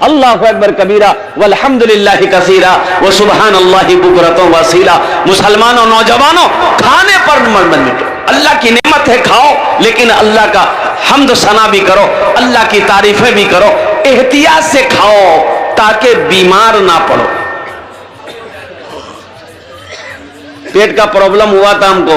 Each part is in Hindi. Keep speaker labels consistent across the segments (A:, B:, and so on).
A: अल्लाहु अकबर कबीरा वल्हम्दुलिल्लाहि कसीरा व सुबहानल्लाहि बुकरतन वसीला। मुसलमानों, नौजवानों, खाने पर मत मिटो। अल्लाह की नेमत है, खाओ, लेकिन अल्लाह का हम्द सना भी करो, अल्लाह की तारीफें भी करो, एहतियात से खाओ ताकि बीमार ना पड़ो। पेट का प्रॉब्लम हुआ था हमको,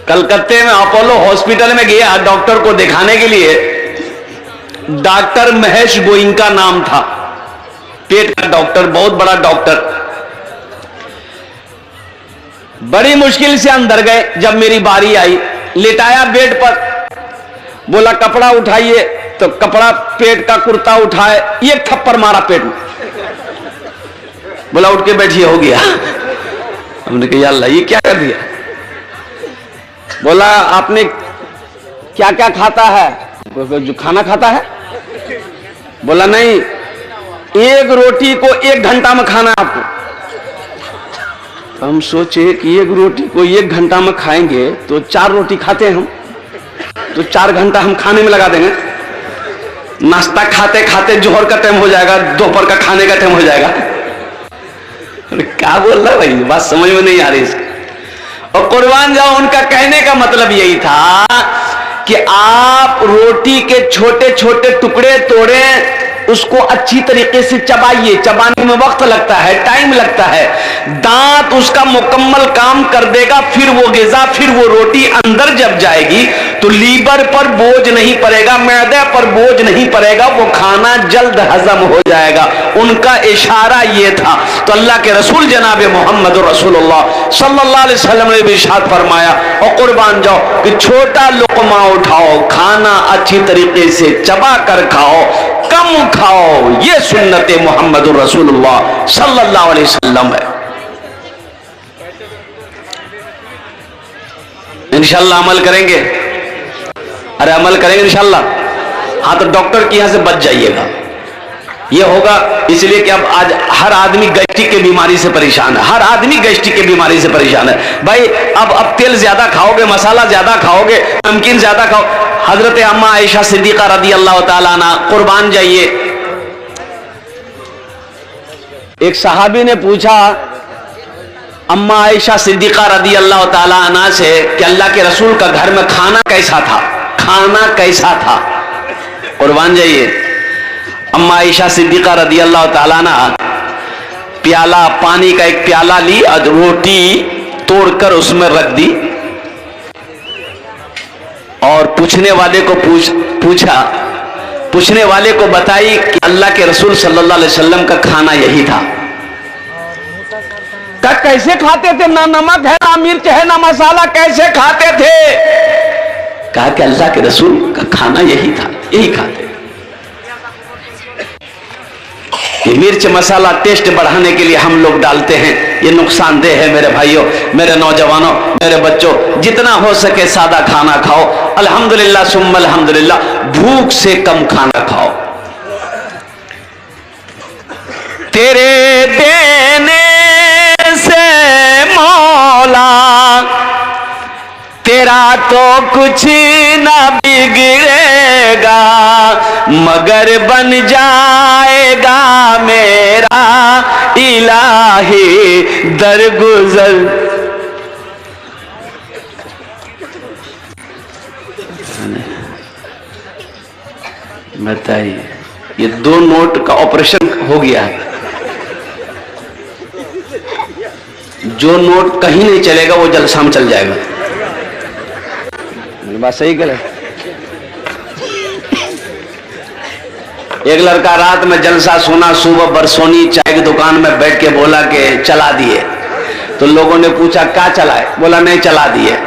A: कलकत्ते में अपोलो हॉस्पिटल में गया डॉक्टर को दिखाने के लिए। डॉक्टर महेश गोइंका नाम था, पेट का डॉक्टर, बहुत बड़ा डॉक्टर। बड़ी मुश्किल से अंदर गए। जब मेरी बारी आई, लेटाया बेड पर, बोला कपड़ा उठाइए, तो कपड़ा, पेट का कुर्ता उठाए, एक थप्पड़ मारा पेट में। बोला उठ के बैठिए, हो गया। हमने कहा अल्लाह ये क्या कर दिया। बोला आपने क्या क्या खाता है, जो खाना खाता है। बोला नहीं, एक रोटी को 1 घंटा में खाना है आपको। हम सोचे कि 1 रोटी को 1 घंटा में खाएंगे तो 4 रोटी खाते हैं हम, तो 4 घंटा हम खाने में लगा देंगे। नाश्ता खाते खाते जोहर का टाइम हो जाएगा, दोपहर का खाने का टाइम हो जाएगा। क्या बोल रहा भाई, बात समझ में नहीं आ रही इसकी। और कुर्बान जाओ, उनका कहने का मतलब यही था कि आप रोटी के छोटे छोटे टुकड़े तोड़े, उसको अच्छी तरीके से चबाइए। चबाने में वक्त लगता है, टाइम लगता है, दांत उसका मुकम्मल काम कर देगा, फिर वो ग़िज़ा, फिर वो रोटी अंदर जब जाएगी तो लीवर पर बोझ नहीं पड़ेगा, मैदे पर बोझ नहीं पड़ेगा, वो खाना जल्द हजम हो जाएगा। उनका इशारा ये था। तो अल्लाह के रसूल जनाब मोहम्मद रसूलुल्लाह सल्लल्लाहु अलैहि वसल्लम ने भी इरशाद फरमाया, और कुर्बान जाओ कि छोटा लुक़मा उठाओ, खाना अच्छी तरीके से चबा कर खाओ, कम खाओ। ये सुन्नत मोहम्मद रसूलुल्लाह सल्लल्लाहु अलैहि वसल्लम है। इंशाअल्लाह अमल करेंगे। अरे अमल करेंगे इंशाअल्लाह। हाँ, तो डॉक्टर के यहां से बच जाइएगा। ये होगा इसलिए कि अब आज हर आदमी गैस्ट्रिक की बीमारी से परेशान है, हर आदमी गैस्ट्रिक की बीमारी से परेशान है। भाई अब तेल ज्यादा खाओगे, मसाला ज्यादा खाओगे, नमकीन ज्यादा खाओ। हजरत अम्मा आयशा सिद्दीका रदी अल्लाह ताला अन्हा, कुर्बान जाइए, एक सहाबी ने पूछा अम्मा आयशा सिद्दीका रदी अल्लाह ताला अन्हा से कि अल्लाह के रसूल का घर में खाना कैसा था, खाना कैसा था। कुर्बान जाइए, अम्मा आयशा सिद्दीका रदी अल्लाह ताला अन्हा प्याला, पानी का एक प्याला ली और रोटी तोड़कर उसमें रख दी, और पूछने वाले को पूछा, पूछने वाले को बताई कि अल्लाह के रसूल सल्लल्लाहु अलैहि वसल्लम का खाना यही था। कैसे खाते थे, ना नमक है, ना मिर्च है, ना मसाला, कैसे खाते थे। कहा कि अल्लाह के रसूल का खाना यही था, यही खाते। ये मिर्च मसाला टेस्ट बढ़ाने के लिए हम लोग डालते हैं, ये नुकसानदेह है। मेरे भाइयों, मेरे नौजवानों, मेरे बच्चों, जितना हो सके सादा खाना खाओ। अल्हम्दुलिल्लाह सुम्मा अल्हम्दुलिल्लाह, भूख से कम खाना खाओ। तेरे देने से मौला तेरा तो कुछ ना बिगड़ेगा, मगर बन जाएगा मेरा इलाही दरगुजर। बताइए, ये 2 नोट का ऑपरेशन हो गया है। जो नोट कहीं नहीं चलेगा वो जलसा में चल जाएगा। बात सही करे। एक लड़का रात में जलसा सुना, सुबह बरसोनी चाय की दुकान में बैठ के बोला कि चला दिए। तो लोगों ने पूछा क्या चलाए, बोला नहीं चला दिए।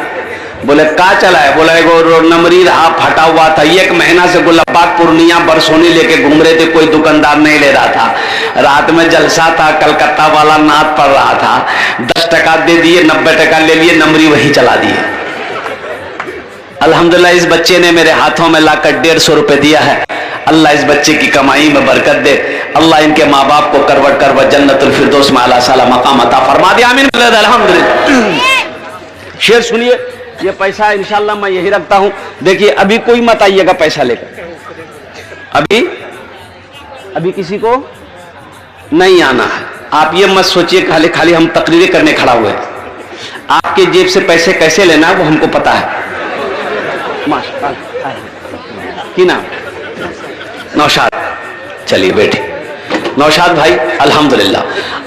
A: बोले क्या चलाए, बोला एगो नमरी रहा फटा हुआ था, 1 महीना से गुलाबाग पूर्णिया बरसोनी लेके घूम रहे थे, कोई दुकानदार नहीं ले रहा था। रात में जलसा था, कलकत्ता वाला नाद पड़ रहा था, 10 टका दे दिए, 90 टका ले लिए, नमरी वही चला दिए। अल्हम्दुलिल्लाह इस बच्चे ने मेरे हाथों में लाकर 150 रुपए दिया है। अल्लाह इस बच्चे की कमाई में बरकत दे, अल्लाह इनके माँ बाप को करवट करवट जन्नतुल फिरदौस में आला साला मकाम अता फरमा दे, आमीन। अल्हम्दुलिल्लाह। शेर सुनिए, ये पैसा इंशाअल्लाह मैं यही रखता हूं। देखिए अभी कोई मत आइएगा पैसा लेकर, अभी अभी किसी को नहीं आना है। आप ये मत सोचिए खाली खाली हम तकरीरें करने खड़ा हुए हैं। आपके जेब से पैसे कैसे लेना है वो हमको पता है। की नाम नौशाद, चलिए बैठे। नौशाद भाई अल्हम्दुलिल्लाह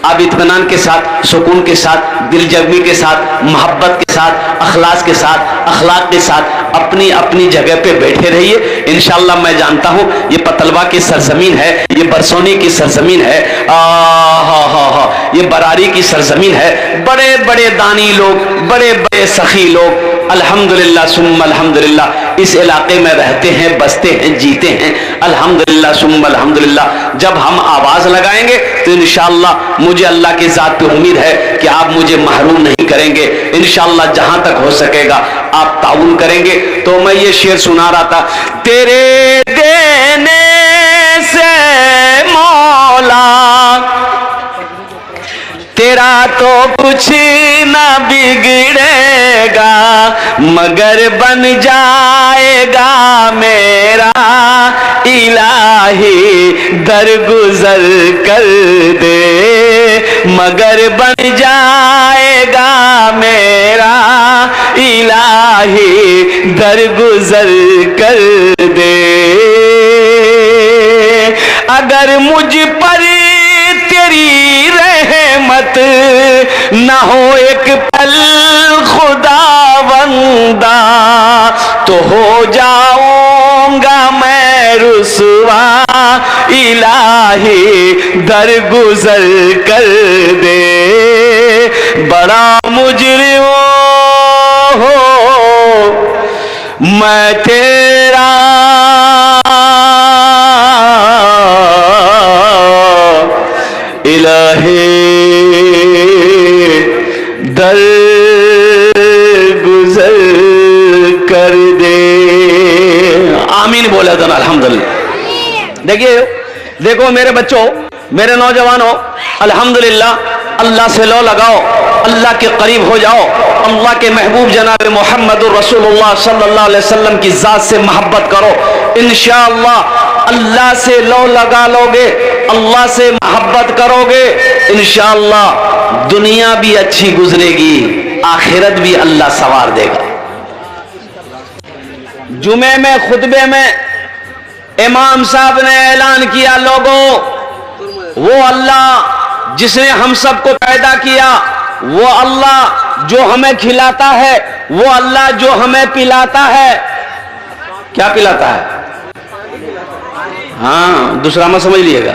A: आप इत्मीनान के साथ, सुकून के साथ, दिलजमी के साथ, मोहब्बत के साथ, अखलास के साथ, अखलाक के साथ अपनी अपनी जगह पे बैठे रहिए। इंशाअल्लाह मैं जानता हूँ ये पतलवा की सरजमीन है, ये बरसोनी की सरजमीन है, ये बरारी की सरजमीन है। बड़े बड़े दानी लोग, बड़े बड़े सखी लोग अल्हम्दुलिल्लाह सुम्मा अल्हम्दुलिल्लाह इस इलाके में रहते हैं, बसते हैं, जीते हैं। अल्हम्दुलिल्लाह सुम्मा अल्हम्दुलिल्लाह। जब हम आवाज लगाएंगे तो इंशाअल्लाह मुझे अल्लाह की जात पे उम्मीद है कि आप मुझे महरूम नहीं करेंगे। इंशाअल्लाह जहां तक हो सकेगा आप ताउन करेंगे। तो मैं ये शेर सुना रहा था, तेरे देने से मौला तेरा तो कुछ ना बिगड़ेगा, मगर बन जाएगा मेरा इलाही दरगुजर कर दे, मगर बन जाएगा मेरा इलाही दरगुजर कर दे। अगर मुझ पर तेरी रहमत न हो एक पल खुदावंदा, तो हो जाऊंगा मैं रुसवा, इलाही दरगुजर कर दे। बड़ा मुजरिम हो मैं तेरा, इलाही दर गुजर कर दे। आमीन बोला था अल्हम्दुलिल्लाह। देखिए देखो मेरे बच्चों, मेरे नौजवानों, अल्हम्दुलिल्लाह अल्लाह से लो लगाओ, अल्लाह के करीब हो जाओ, अल्लाह के महबूब जनाब मोहम्मद रसूलुल्लाह सल्लल्लाहु अलैहि वसल्लम की जात से मोहब्बत करो। इंशाअल्लाह अल्लाह से लो लगा लोगे, अल्लाह से मोहब्बत करोगे, इंशाअल्लाह दुनिया भी अच्छी गुजरेगी, आखिरत भी अल्लाह सवार देगा। जुमे में खुतबे में इमाम साहब ने ऐलान किया, लोगों वो अल्लाह जिसने हम सबको पैदा किया, वो अल्लाह जो हमें खिलाता है, वो अल्लाह जो हमें पिलाता है। क्या पिलाता है? हाँ दूसरा मत समझ लिएगा।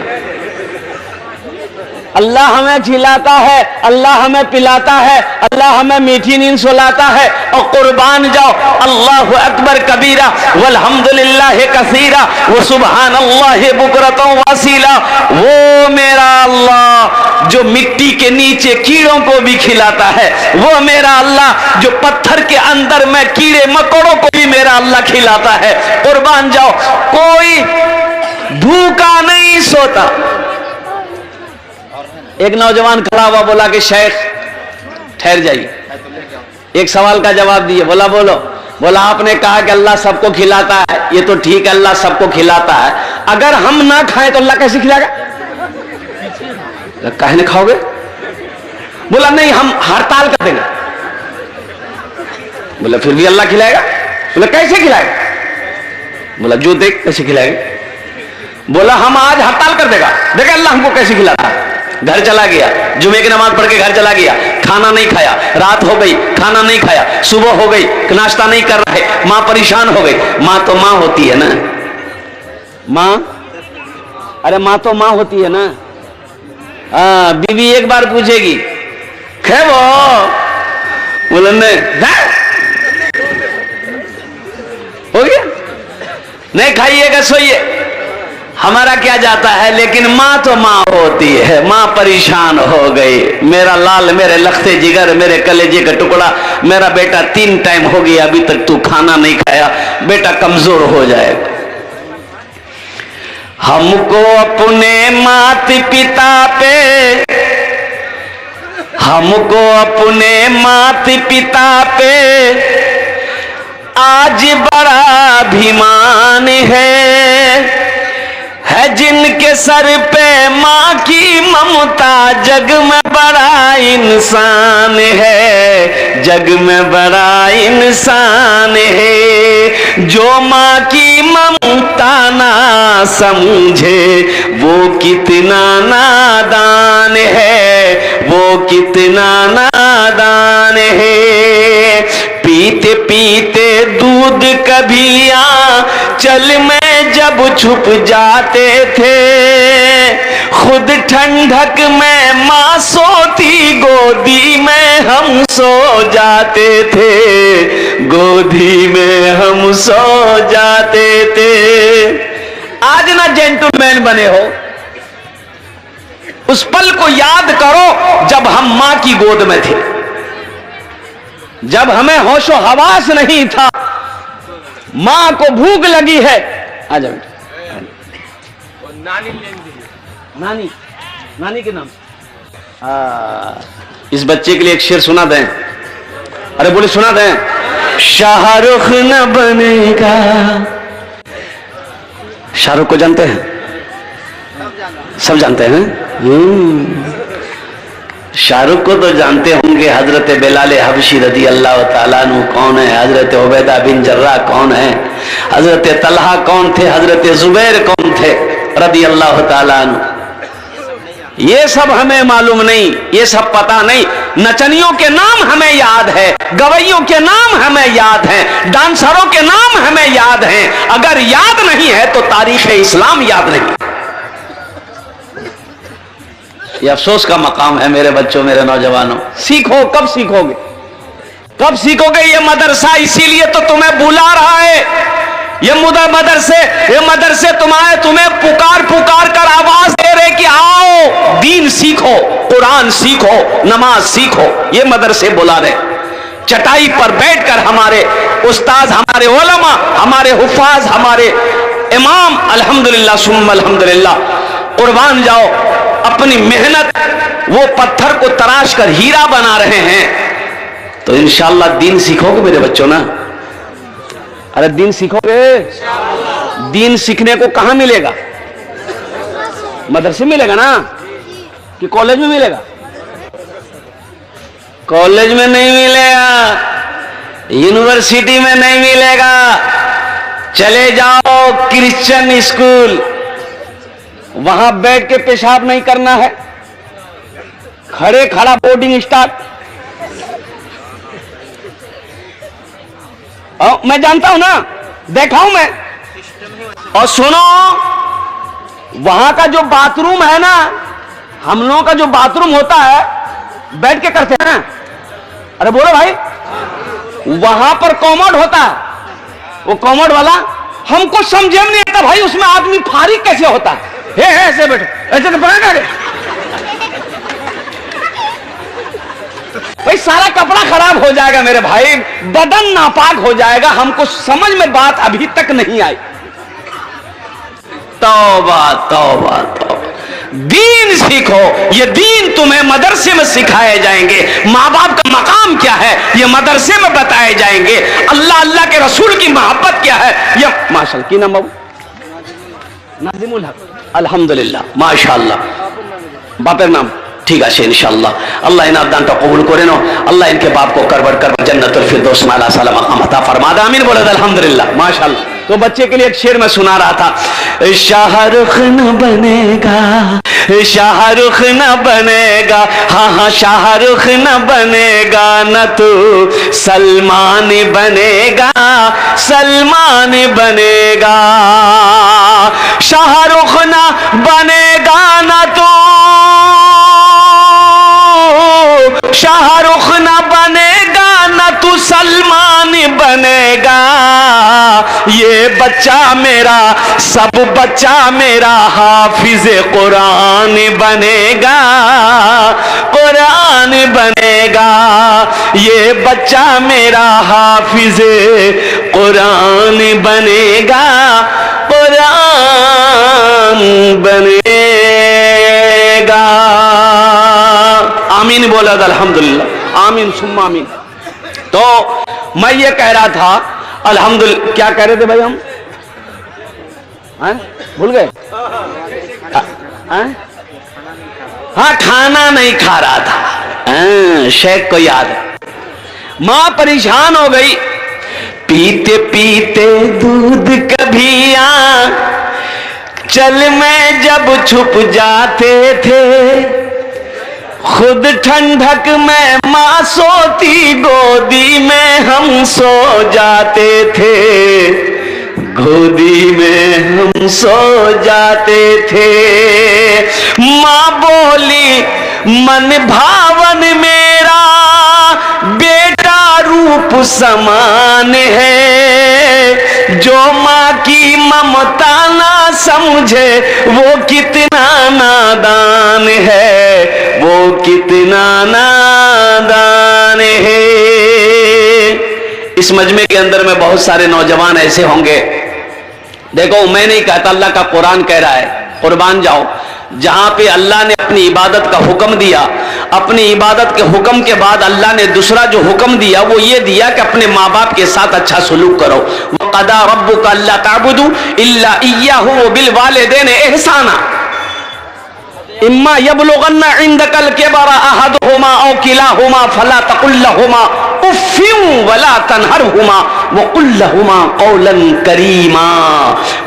A: अल्लाह हमें खिलाता है, अल्लाह हमें पिलाता है, अल्लाह हमें मीठी नींद सुलाता है। और कुर्बान जाओ अल्लाहु अकबर कबीरा वल्हम्दुलिल्लाह कसीरा व सुबहानल्लाह बुकरतन वसीला। वो मेरा अल्लाह जो मिट्टी के नीचे कीड़ों को भी खिलाता है, वो मेरा अल्लाह जो पत्थर के अंदर में कीड़े मकोड़ों को भी मेरा अल्लाह खिलाता है। कुर्बान जाओ, कोई भूखा नहीं सोता। एक नौजवान खड़ा हुआ, बोला कि शेख ठहर जाइए, एक सवाल का जवाब दिए। बोला बोलो। बोला आपने कहा कि अल्लाह सबको खिलाता है, ये तो ठीक है अल्लाह सबको खिलाता है, अगर हम ना खाएं तो अल्लाह कैसे खिलाएगा? काहे नहीं खाओगे? बोला नहीं हम हड़ताल कर देंगे। बोला फिर भी अल्लाह खिलाएगा? बोला कैसे खिलाएगा? बोला जो देख कैसे खिलाएगा। बोला हम आज हड़ताल कर देगा, देखा अल्लाह हमको कैसे खिलाता है। घर चला गया, जुमे की नमाज पढ़ के घर चला गया, खाना नहीं खाया, रात हो गई खाना नहीं खाया, सुबह हो गई नाश्ता नहीं कर रहे, माँ परेशान हो गई। माँ तो माँ होती है ना, माँ, अरे माँ तो माँ होती है ना। बीवी एक बार पूछेगी खे वो, बोला नहीं, हो गया नहीं खाइएगा सोइए, हमारा क्या जाता है। लेकिन माँ तो माँ होती है। माँ परेशान हो गई, मेरा लाल, मेरे लखते जिगर, मेरे कलेजे का टुकड़ा, मेरा बेटा 3 टाइम हो गया अभी तक तू खाना नहीं खाया, बेटा कमजोर हो जाएगा। हमको अपने माता पिता पे, हमको अपने माता पिता पे आज बड़ा अभिमान है जिन जिनके सर पे माँ की ममता, जग में बड़ा इंसान है, जग में बड़ा इंसान है। जो माँ की ममता ना समझे वो कितना नादान है, वो कितना नादान है। पीते पीते दूध कभी आंचल में जब छुप जाते थे, खुद ठंडक में माँ सोती, गोदी में हम सो जाते थे, गोदी में हम सो जाते थे। आज ना जेंटलमैन बने हो, उस पल को याद करो जब हम मां की गोद में थे, जब हमें होशो हवास नहीं था, मां को भूख लगी है। आ जाओ नानी, नानी नानी के नाम। इस बच्चे के लिए एक शेर सुना दें। अरे बोले सुना दें। शाहरुख न बनेगा। शाहरुख को जानते हैं? सब जानते हैं। शाहरुख को तो जानते होंगे। हजरत बिलाल हबशी रदी अल्लाह ताला अन्हु कौन है, हजरत उबैदा बिन जर्राह कौन है, हजरत तलहा कौन थे, हजरत जुबैर कौन थे रदी अल्लाह ताला अन्हु। ये सब हमें मालूम नहीं, ये सब पता नहीं। नचनियों के नाम हमें याद है, गवैयों के नाम हमें याद हैं, डांसरों के नाम हमें याद हैं। अगर याद नहीं है तो तारीख इस्लाम याद नहीं। ये अफसोस का मकाम है मेरे बच्चों, मेरे नौजवानों। सीखो, कब सीखोगे, कब सीखोगे? ये मदरसा इसीलिए तो तुम्हें बुला रहा है। ये मदरसे तुम्हें पुकार पुकार कर आवाज दे रहे कि आओ दीन सीखो, कुरान सीखो, नमाज सीखो। ये मदरसे बुला रहे। चटाई पर बैठकर हमारे उस्ताद, हमारे उलमा, हमारे हुफाज, हमारे इमाम अल्हम्दुलिल्लाह सुम्मा अल्हम्दुलिल्लाह कुर्बान जाओ, अपनी मेहनत वो पत्थर को तराश कर हीरा बना रहे हैं। तो इंशाअल्लाह दीन सीखोगे मेरे बच्चों ना। अरे दीन सीखोगे। दीन सीखने को कहां मिलेगा? मदरसे मिलेगा ना, कि कॉलेज में मिलेगा? कॉलेज में नहीं मिलेगा, यूनिवर्सिटी में नहीं मिलेगा। चले जाओ क्रिश्चियन स्कूल, वहां बैठ के पेशाब नहीं करना है, खड़े खड़ा बोर्डिंग स्टार्ट। मैं जानता हूं ना, देखा हूं मैं। और सुनो, वहां का जो बाथरूम है ना, हम लोगों का जो बाथरूम होता है बैठ के करते हैं। अरे बोलो भाई, वहां पर कॉमोड होता है। वो कॉमोड वाला हमको समझे में नहीं आता भाई, उसमें आदमी फारिग कैसे होता है? ऐसे बैठो, ऐसे तो बना कर भाई, सारा कपड़ा खराब हो जाएगा मेरे भाई, बदन नापाक हो जाएगा। हमको समझ में बात अभी तक नहीं आई। तौबा तौबा तौबा। दीन सीखो। ये दीन तुम्हें मदरसे में सिखाए जाएंगे। माँ बाप का मकाम क्या है ये मदरसे में बताए जाएंगे। अल्लाह अल्लाह के रसूल की मोहब्बत क्या है ये माशाअल्लाह की नाम बाबू नाजिमुल हक अल्हम्दुलिल्लाह माशाअल्लाह बापेर नाम ठीक है इंशाअल्लाह। अल्लाह इन अब्दान का कबूल करे नो। अल्लाह इनके बाप को करबट कर जन्नतुल फिरदौस में आला साला मकाम अता फरमा दे। आमीन बोले अल्हम्दुलिल्लाह माशाअल्लाह। तो बच्चे के लिए एक शेर में सुना रहा था। शाहरुख न बनेगा, शाहरुख न बनेगा, हाँ हाँ शाहरुख न बनेगा, न तो सलमान बनेगा, सलमान बनेगा। शाहरुख न बनेगा न तो शाहरुख न बनेगा, न तू सलमान बनेगा। ये बच्चा मेरा, सब बच्चा मेरा हाफिज कुरान बनेगा, कुरान बनेगा। ये बच्चा मेरा हाफिज कुरान बनेगा, कुरान बनेगा। आमीन बोला अल्हम्दुलिल्लाह, आमीन सुम्मा आमीन। तो मैं ये कह रहा था अल्हम्दुलिल्लाह, क्या कह रहे थे भाई हम? भूल गए? हाँ, खाना नहीं खा रहा था। शेख को याद है, मां परेशान हो गई। पीते पीते दूध कभी चल में जब छुप जाते थे, खुद ठंडक में मां सोती, गोदी में हम सो जाते थे, गोदी में हम सो जाते थे। मां बोली मन भावन मेरा बेटा रूप समान है, जो मां की ममता ना समझे वो कितना नादान है, वो कितना नादान है। इस मजमे के अंदर में बहुत सारे नौजवान ऐसे होंगे, देखो मैं नहीं कहता, अल्लाह का कुरान कह रहा है, कुर्बान जाओ, जहां पे अल्लाह ने अपनी इबादत का हुक्म दिया, अपनी इबादत के हुक्म के बाद अल्लाह ने दूसरा जो हुक्म दिया वो ये दिया कि अपने माँ बाप के साथ अच्छा सलूक करो। वक़दा रब्बुका अल्ला ताबुदू इल्ला इय्याहु व बिल वालिदैन इहसाना इम्मा यबलुगन्ना इंदकल किबरा अहदुहुमा औ किलाहुमा फला तकुल लहुमा उफ़्फिन वला तनहरहुमा वक़ुल लहुमा क़ौलन करीमा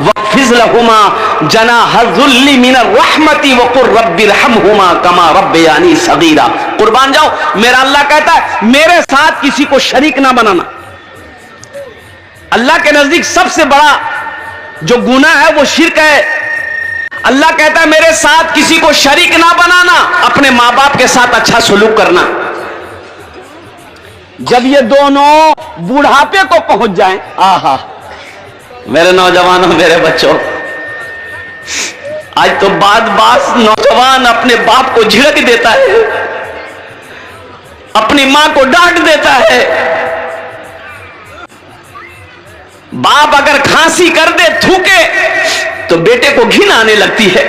A: वक़्फ़िज़ लहुमा जनाह ज़ुल्लि मिनर रहमति वक़ुल रब्बिरहमहुमा कमा रब्बयानी सगीरा। कुर्बान जाओ, मेरा अल्लाह कहता है मेरे साथ किसी को शरीक ना बनाना। अल्लाह के नजदीक सबसे बड़ा जो गुनाह है वो शिर्क है। अल्लाह कहता है मेरे साथ किसी को शरीक ना बनाना, अपने माँ बाप के साथ अच्छा सलूक करना। जब ये दोनों बुढ़ापे को पहुंच जाएं, आहा, मेरे नौजवानों, मेरे बच्चों, आज तो बात नौजवान अपने बाप को झिड़क देता है, अपनी मां को डांट देता है। बाप अगर खांसी कर दे, थूके, तो बेटे को घिन आने लगती है,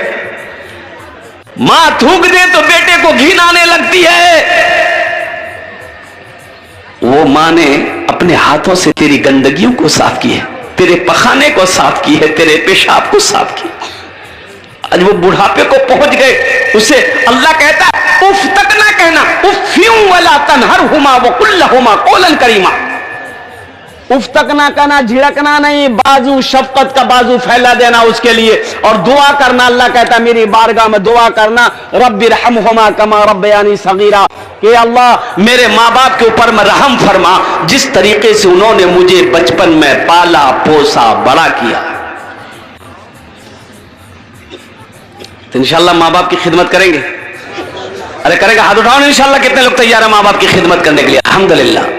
A: मां थूक दे तो बेटे को घिन आने लगती है। वो मां ने अपने हाथों से तेरी गंदगियों को साफ की है, तेरे पखाने को साफ की है, तेरे पेशाब को साफ किया। आज वो बुढ़ापे को पहुंच गए, उसे अल्लाह कहता है उफ तक ना कहना, उफ़्फ़िन वला तनहरहुमा वक़ुल लहुमा क़ौलन करीमा। उफ तक ना कहना, झिड़कना नहीं, बाजू, शफकत का बाजू फैला देना उसके लिए, और दुआ करना। अल्लाह कहता है मेरी बारगाह में दुआ करना, रब्बिरहमहुमा कमा रब्बयानी सगीरा, कि अल्लाह मेरे माँ बाप के ऊपर में रहम फरमा, जिस तरीके से उन्होंने मुझे बचपन में पाला पोसा बड़ा किया। तो इंशाल्लाह माँ बाप की खिदमत करेंगे। अरे करेगा, हाथ उठाओ इंशाल्लाह। कितने लोग तैयार है माँ बाप की खिदमत करने के लिए? अल्हम्दुलिल्लाह।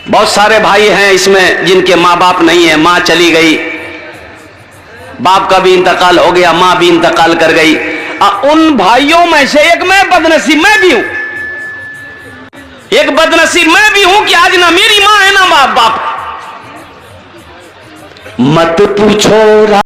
A: बहुत सारे भाई हैं इसमें जिनके माँ बाप नहीं है, माँ चली गई, बाप का भी इंतकाल हो गया, माँ भी इंतकाल कर गई। उन भाइयों में से एक मैं बदनसीब मैं भी हूं, एक बदनसीब मैं भी हूं कि आज ना मेरी माँ है ना बाप। मत पूछो